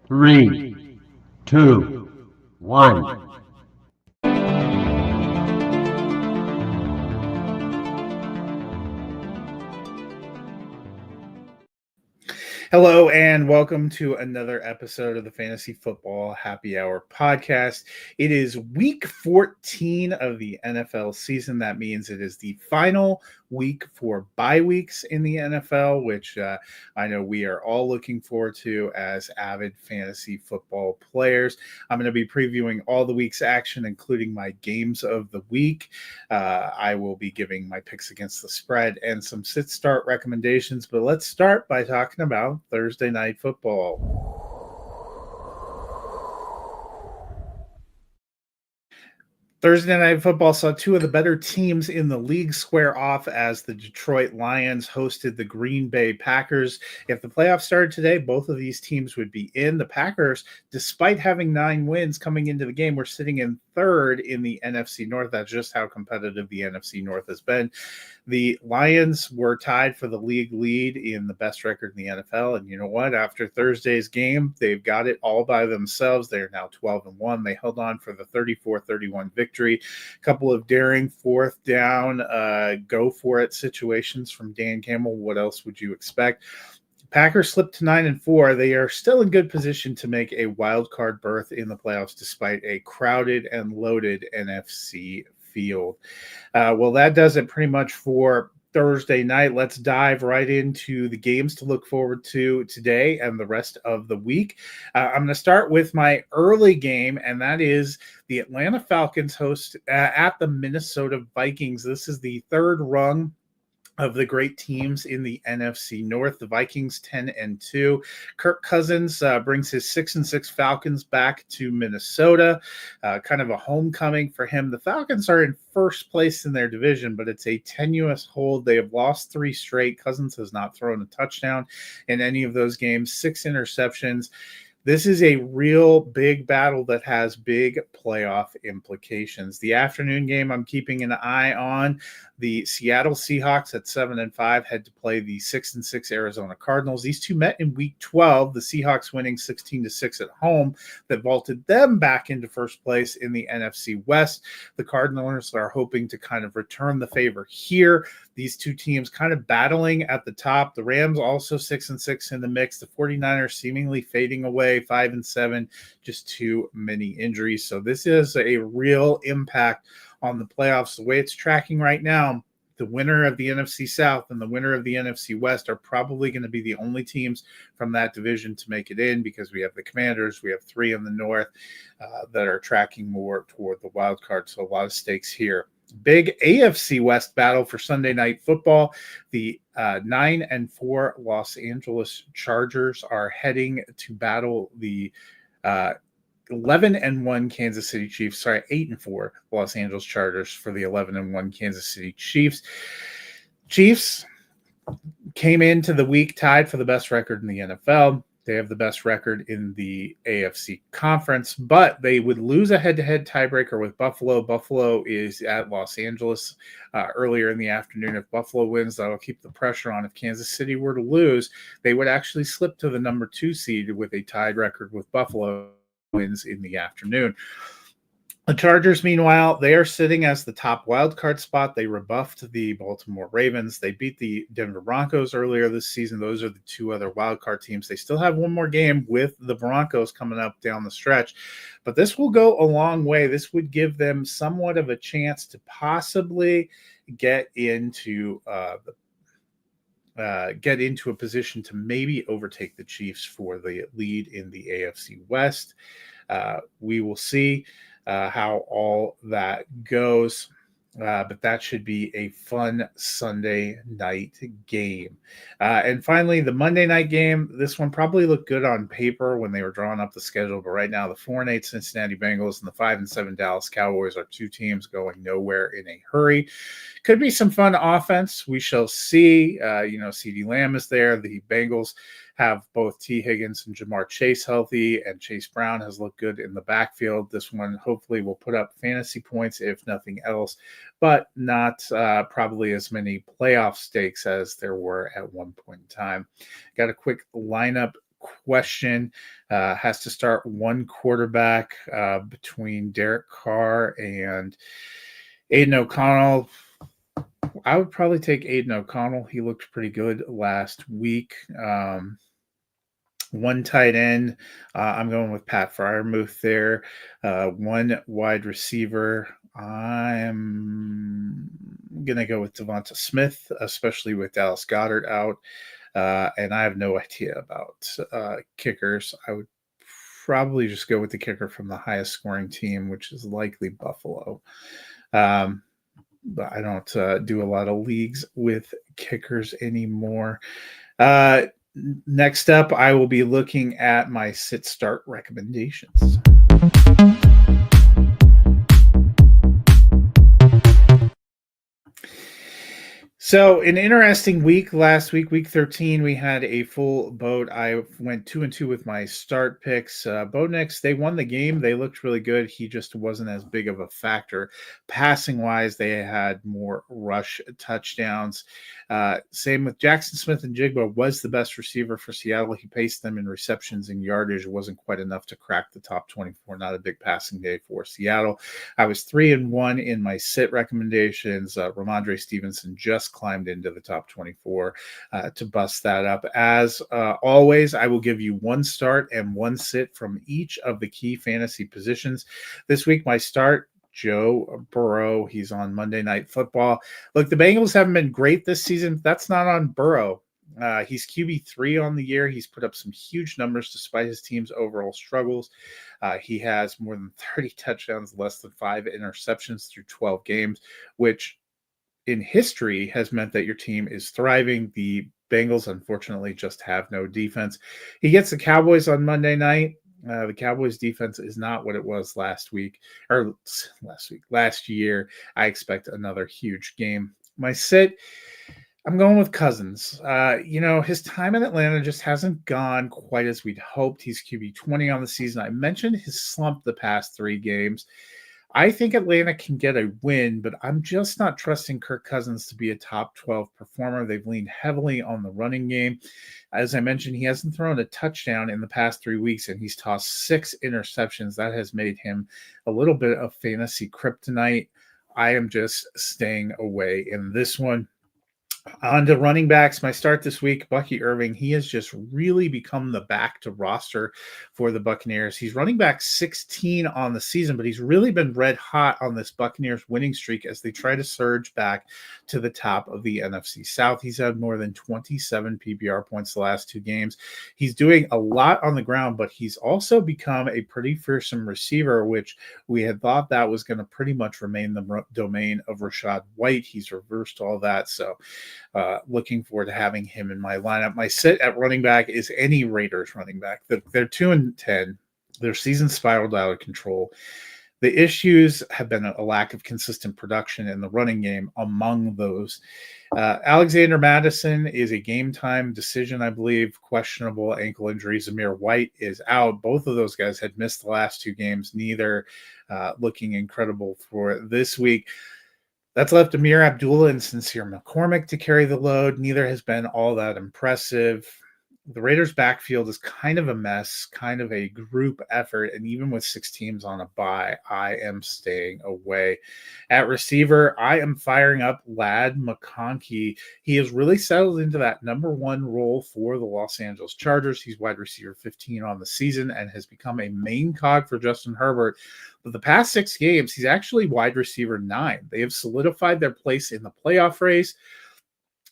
Three, two, one. Hello and welcome to another episode of the Fantasy Football Happy Hour podcast. It is week 14 of the NFL season. That means it is the final week for bye weeks in the NFL, which I know we are all looking forward to as avid fantasy football players. I'm going to be previewing all the week's action, including my games of the week. I will be giving my picks against the spread and some sit-start recommendations, but let's start by talking about Thursday Night Football. Thursday Night Football saw two of the better teams in the league square off as the Detroit Lions hosted the Green Bay Packers. If the playoffs started today, both of these teams would be in. The Packers, despite having 9 wins coming into the game, were sitting in third in the NFC North. That's just how competitive the NFC North has been. The Lions were tied for the league lead in the best record in the NFL. And you know what? After Thursday's game, they've got it all by themselves. They are now 12-1. They held on for the 34-31 victory. A couple of daring fourth down, go for it situations from Dan Campbell. What else would you expect? Packers slipped to 9-4. They are still in good position to make a wild card berth in the playoffs despite a crowded and loaded NFC field. Well, that does it pretty much for Thursday night. Let's dive right into the games to look forward to today and the rest of the week. I'm going to start with my early game, and that is the Atlanta Falcons host at the Minnesota Vikings. This is the third rung of the great teams in the NFC North. The Vikings 10-2. Kirk Cousins brings his 6-6 Falcons back to Minnesota. Kind of a homecoming for him. The Falcons are in first place in their division, but it's a tenuous hold. They have lost 3 straight. Cousins has not thrown a touchdown in any of those games. 6 interceptions. This is a real big battle that has big playoff implications. The afternoon game I'm keeping an eye on. The Seattle Seahawks at 7-5 had to play the 6-6 Arizona Cardinals. These two met in week 12, the Seahawks winning 16-6 at home that vaulted them back into first place in the NFC West. The Cardinals are hoping to kind of return the favor here. These two teams kind of battling at the top. The Rams also 6-6 in the mix. The 49ers seemingly fading away, 5-7, just too many injuries. So this is a real impact on the playoffs. The way it's tracking right now, the winner of the NFC South and the winner of the NFC West are probably going to be the only teams from that division to make it in, because we have the Commanders, we have 3 in the North that are tracking more toward the wild card. So a lot of stakes here. Big AFC West battle for Sunday Night Football. The 9-4 Los Angeles Chargers are heading to battle the 11-1 Kansas City Chiefs. 8-4 Los Angeles Chargers for the 11-1 Kansas City Chiefs. Chiefs came into the week tied for the best record in the NFL. They have the best record in the AFC conference, but they would lose a head-to-head tiebreaker with Buffalo. Buffalo is at Los Angeles earlier in the afternoon. If Buffalo wins, that'll keep the pressure on. If Kansas City were to lose, they would actually slip to the number 2 seed with a tied record with Buffalo wins in the afternoon. The Chargers, meanwhile, they are sitting as the top wildcard spot. They rebuffed the Baltimore Ravens. They beat the Denver Broncos earlier this season. Those are the 2 other wildcard teams. They still have one more game with the Broncos coming up down the stretch, but this will go a long way. This would give them somewhat of a chance to possibly get into a position to maybe overtake the Chiefs for the lead in the AFC West. We will see how all that goes. But that should be a fun Sunday night game. And finally, the Monday night game. This one probably looked good on paper when they were drawing up the schedule, but right now the 4-8 Cincinnati Bengals and the 5-7 Dallas Cowboys are 2 teams going nowhere in a hurry. Could be some fun offense. We shall see. CeeDee Lamb is there. The Bengals have both T. Higgins and Jamar Chase healthy, and Chase Brown has looked good in the backfield. This one hopefully will put up fantasy points, if nothing else, but not probably as many playoff stakes as there were at one point in time. Got a quick lineup question. Has to start one quarterback between Derek Carr and Aiden O'Connell. I would probably take Aiden O'Connell. He looked pretty good last week. One tight end. I'm going with Pat Freiermuth there. One wide receiver. I'm going to go with Devonta Smith, especially with Dallas Goedert out. And I have no idea about kickers. I would probably just go with the kicker from the highest scoring team, which is likely Buffalo. But I don't do a lot of leagues with kickers anymore. Next up, I will be looking at my sit start recommendations. So an interesting week last week, week 13, we had a full boat. I went 2-2 with my start picks. Bo Nix, they won the game. They looked really good. He just wasn't as big of a factor. Passing wise, they had more rush touchdowns. Same with Jackson Smith and Jigba was the best receiver for Seattle. He paced them in receptions and yardage. It wasn't quite enough to crack the top 24. Not a big passing day for Seattle. I was 3-1 in my sit recommendations. Ramondre Stevenson just climbed into the top 24 to bust that up. As always, I will give you one start and one sit from each of the key fantasy positions. This week, my start, Joe Burrow. He's on Monday Night Football. Look, the Bengals haven't been great this season. That's not on Burrow. He's QB3 on the year. He's put up some huge numbers despite his team's overall struggles. He has more than 30 touchdowns, less than 5 interceptions through 12 games, which in history has meant that your team is thriving. The Bengals, unfortunately, just have no defense. He gets the Cowboys on Monday night. The Cowboys defense is not what it was last year. I expect another huge game. My sit, I'm going with Cousins. His time in Atlanta just hasn't gone quite as we'd hoped. He's QB20 on the season. I mentioned his slump the past 3 games. I think Atlanta can get a win, but I'm just not trusting Kirk Cousins to be a top 12 performer. They've leaned heavily on the running game. As I mentioned, he hasn't thrown a touchdown in the past 3 weeks, and he's tossed 6 interceptions. That has made him a little bit of fantasy kryptonite. I am just staying away in this one. On to running backs, my start this week, Bucky Irving. He has just really become the back to roster for the Buccaneers. He's running back 16 on the season, but he's really been red hot on this Buccaneers winning streak as they try to surge back to the top of the NFC South. He's had more than 27 PPR points the last 2 games. He's doing a lot on the ground, but he's also become a pretty fearsome receiver, which we had thought that was going to pretty much remain the domain of Rachaad White. He's reversed all that, so looking forward to having him in my lineup. My sit at running back is any Raiders running back. They're 2-10. Their season spiraled out of control. The issues have been a lack of consistent production in the running game among those. Alexander Mattison is a game-time decision, I believe. Questionable ankle injury. Zamir White is out. Both of those guys had missed the last 2 games, neither looking incredible for this week. That's left Amir Abdullah and Sincere McCormick to carry the load. Neither has been all that impressive. The Raiders' backfield is kind of a mess, kind of a group effort, and even with 6 teams on a bye, I am staying away. At receiver, I am firing up Ladd McConkey. He has really settled into that number 1 role for the Los Angeles Chargers. He's wide receiver 15 on the season and has become a main cog for Justin Herbert. But the past 6 games, he's actually wide receiver 9. They have solidified their place in the playoff race.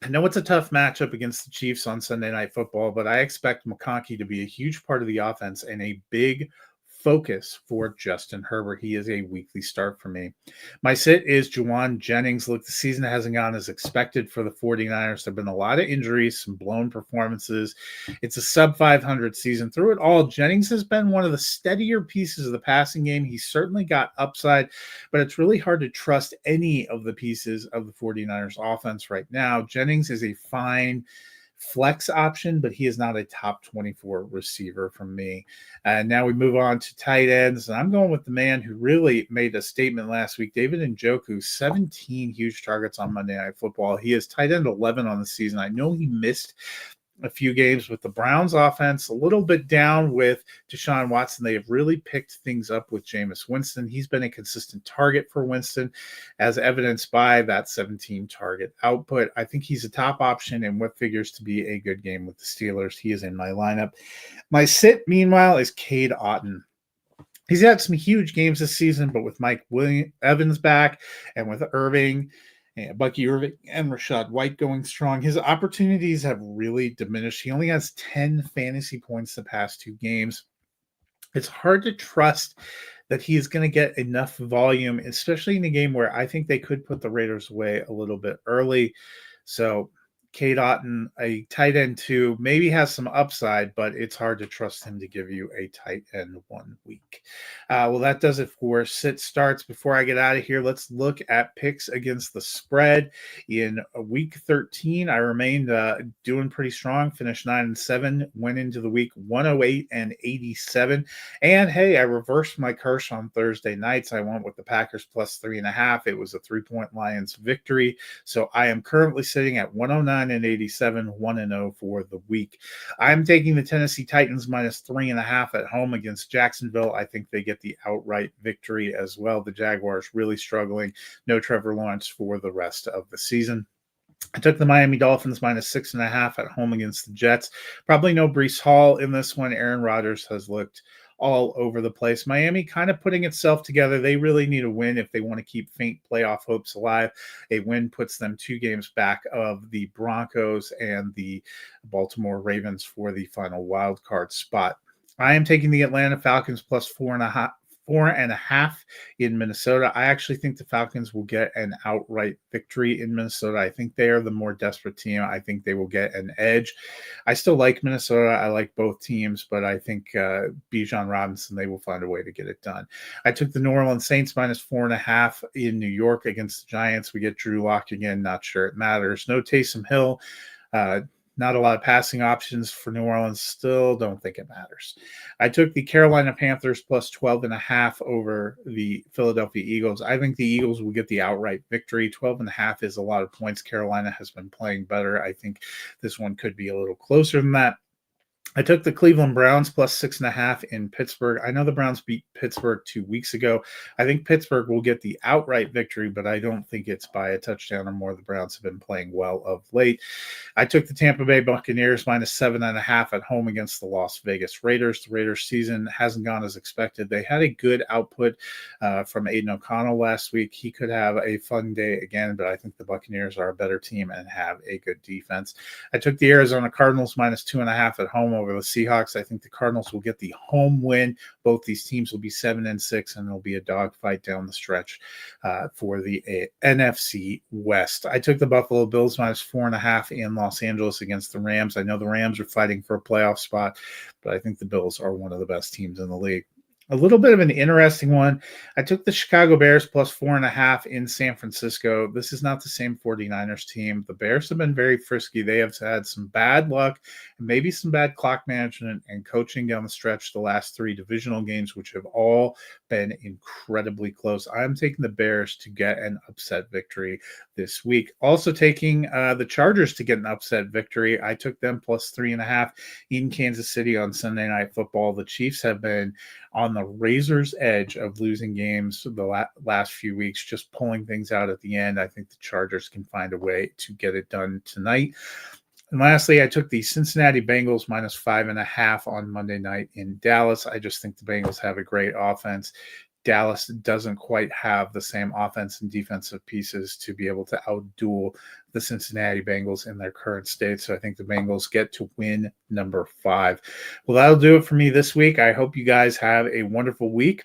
I know it's a tough matchup against the Chiefs on Sunday Night Football, but I expect McConkey to be a huge part of the offense and a big focus for Justin Herbert. He is a weekly start for me. My sit is Juwan Jennings. Look, the season hasn't gone as expected for the 49ers. There have been a lot of injuries, some blown performances. It's a sub-500 season. Through it all, Jennings has been one of the steadier pieces of the passing game. He's certainly got upside, but it's really hard to trust any of the pieces of the 49ers offense right now. Jennings is a fine flex option, but he is not a top 24 receiver from me. And now we move on to tight ends. And I'm going with the man who really made a statement last week, David Njoku, 17 huge targets on Monday Night Football. He is tight end 11 on the season. I know he missed a few games with the Browns offense a little bit down with Deshaun Watson. They have really picked things up with Jameis Winston. He's been a consistent target for Winston, as evidenced by that 17 target output. I think he's a top option in what figures to be a good game with the Steelers. He is in my lineup. My sit, meanwhile, is Cade Otton. He's had some huge games this season, but with Mike Evans back and with Irving, and Bucky Irving and Rachaad White going strong, his opportunities have really diminished. He only has 10 fantasy points the past 2 games. It's hard to trust that he is going to get enough volume, especially in a game where I think they could put the Raiders away a little bit early. So Cade Otton, a tight end 2, maybe has some upside, but it's hard to trust him to give you a tight end 1 week. Well, that does it for sit starts. Before I get out of here, let's look at picks against the spread. In week 13, I remained doing pretty strong, finished 9-7, went into the week 108-87. And hey, I reversed my curse on Thursday nights. I went with the Packers plus 3.5. It was a 3-point Lions victory. So I am currently sitting at 109-87, 1-0 for the week. I'm taking the Tennessee Titans minus 3.5 at home against Jacksonville. I think they get the outright victory as well. The Jaguars really struggling. No Trevor Lawrence for the rest of the season. I took the Miami Dolphins minus 6.5 at home against the Jets. Probably no Breece Hall in this one. Aaron Rodgers has looked all over the place. Miami kind of putting itself together. They really need a win if they want to keep faint playoff hopes alive. A win puts them 2 games back of the Broncos and the Baltimore Ravens for the final wild card spot. I am taking the Atlanta Falcons plus 4.5 in Minnesota. I actually think the Falcons will get an outright victory in Minnesota. I think they are the more desperate team. I think they will get an edge. I still like Minnesota. I like both teams, but I think Bijan Robinson, they will find a way to get it done. I took the New Orleans Saints minus 4.5 in New York against the Giants. We get Drew Lock again. Not sure it matters. No Taysom Hill. Not a lot of passing options for New Orleans. Still don't think it matters. I took the Carolina Panthers plus 12.5 over the Philadelphia Eagles. I think the Eagles will get the outright victory. 12.5 is a lot of points. Carolina has been playing better. I think this one could be a little closer than that. I took the Cleveland Browns plus 6.5 in Pittsburgh. I know the Browns beat Pittsburgh 2 weeks ago. I think Pittsburgh will get the outright victory, but I don't think it's by a touchdown or more. The Browns have been playing well of late. I took the Tampa Bay Buccaneers minus 7.5 at home against the Las Vegas Raiders. The Raiders season hasn't gone as expected. They had a good output from Aiden O'Connell last week. He could have a fun day again, but I think the Buccaneers are a better team and have a good defense. I took the Arizona Cardinals minus 2.5 at home over the Seahawks. I think the Cardinals will get the home win. Both these teams will be 7-6, and it'll be a dogfight down the stretch for the NFC West. I took the Buffalo Bills minus 4.5 in Los Angeles against the Rams. I know the Rams are fighting for a playoff spot, but I think the Bills are one of the best teams in the league. A little bit of an interesting one. I took the Chicago Bears plus 4.5 in San Francisco. This is not the same 49ers team. The Bears have been very frisky. They have had some bad luck and maybe some bad clock management and coaching down the stretch the last 3 divisional games, which have all been incredibly close. I'm taking the Bears to get an upset victory this week. Also taking the Chargers to get an upset victory. I took them plus 3.5 in Kansas City on Sunday Night Football. The Chiefs have been on the razor's edge of losing games the last few weeks, just pulling things out at the end. I think the Chargers can find a way to get it done tonight. And lastly, I took the Cincinnati Bengals minus 5.5 on Monday night in Dallas. I just think the Bengals have a great offense. Dallas doesn't quite have the same offense and defensive pieces to be able to outduel the Cincinnati Bengals in their current state. So I think the Bengals get to win number 5. Well, that'll do it for me this week. I hope you guys have a wonderful week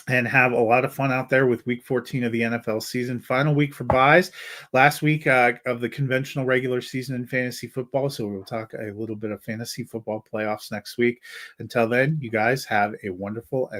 and have a lot of fun out there with week 14 of the NFL season. Final week for buys. Last week of the conventional regular season in fantasy football. So we'll talk a little bit of fantasy football playoffs next week. Until then, you guys have a wonderful